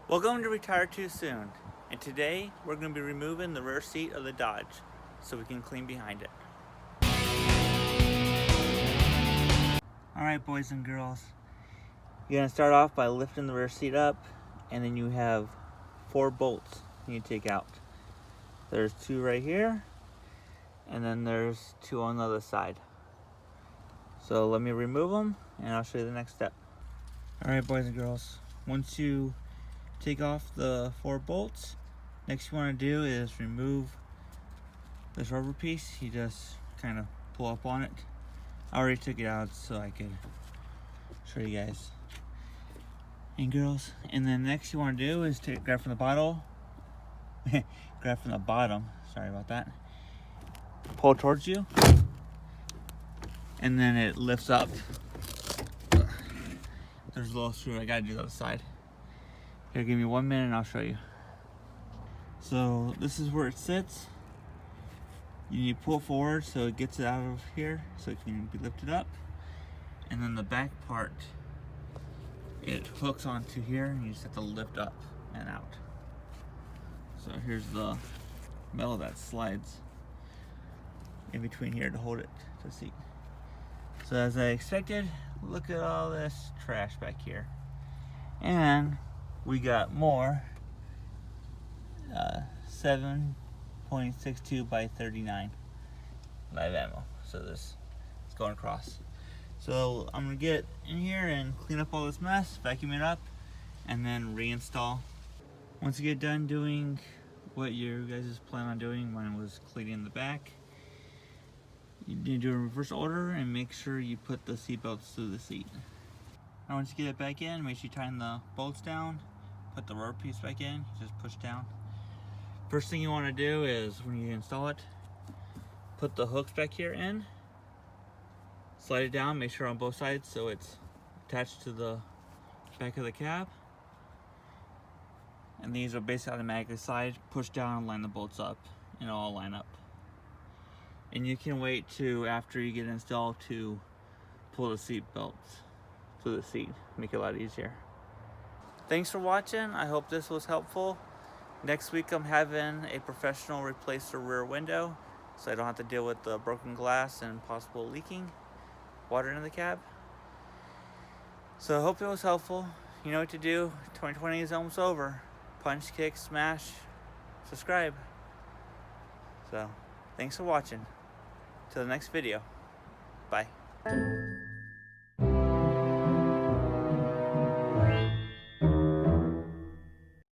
Welcome to Retire Too Soon, and today we're going to be removing the rear seat of the Dodge so we can clean behind it. Alright boys and girls, you're going to start off by lifting the rear seat up, and then you have 4 bolts you need to take out. There's 2 right here, and then there's 2 on the other side. So let me remove them and I'll show you the next step. Alright boys and girls, once you take off the 4 bolts, next you want to do is remove this rubber piece. You just kind of pull up on it. I already took it out so I could show you guys and girls. And then next you want to do is grab from the bottom. Grab from the bottom, sorry about that. Pull towards you, and then it lifts up. There's a little screw, I gotta do the other side. Here, give me 1 minute and I'll show you. So this is where it sits. You need to pull it forward so it gets it out of here so it can be lifted up. And then the back part, it hooks onto here and you just have to lift up and out. So here's the metal that slides in between here to hold it to the seat. So as I expected, look at all this trash back here. And we got more 7.62 by 39 live ammo. So this is going across. So I'm gonna get in here and clean up all this mess, vacuum it up, and then reinstall. Once you get done doing what you guys plan on doing, mine was cleaning the back, you need to do a reverse order and make sure you put the seat belts through the seat. Now once you get it back in, make sure you tighten the bolts down, put the rubber piece back in, just push down. First thing you want to do is, when you install it, put the hooks back here in, slide it down, make sure on both sides so it's attached to the back of the cab. And these will basically automatically slide, push down, and line the bolts up, and it'll all line up. And you can wait to after you get it installed to pull the seat belts to the seat, make it a lot easier. Thanks for watching. I hope this was helpful. Next week I'm having a professional replace the rear window so I don't have to deal with the broken glass and possible leaking water in the cab. So I hope it was helpful. You know what to do. 2020 is almost over. Punch, kick, smash, subscribe. So thanks for watching. Till the next video. Bye.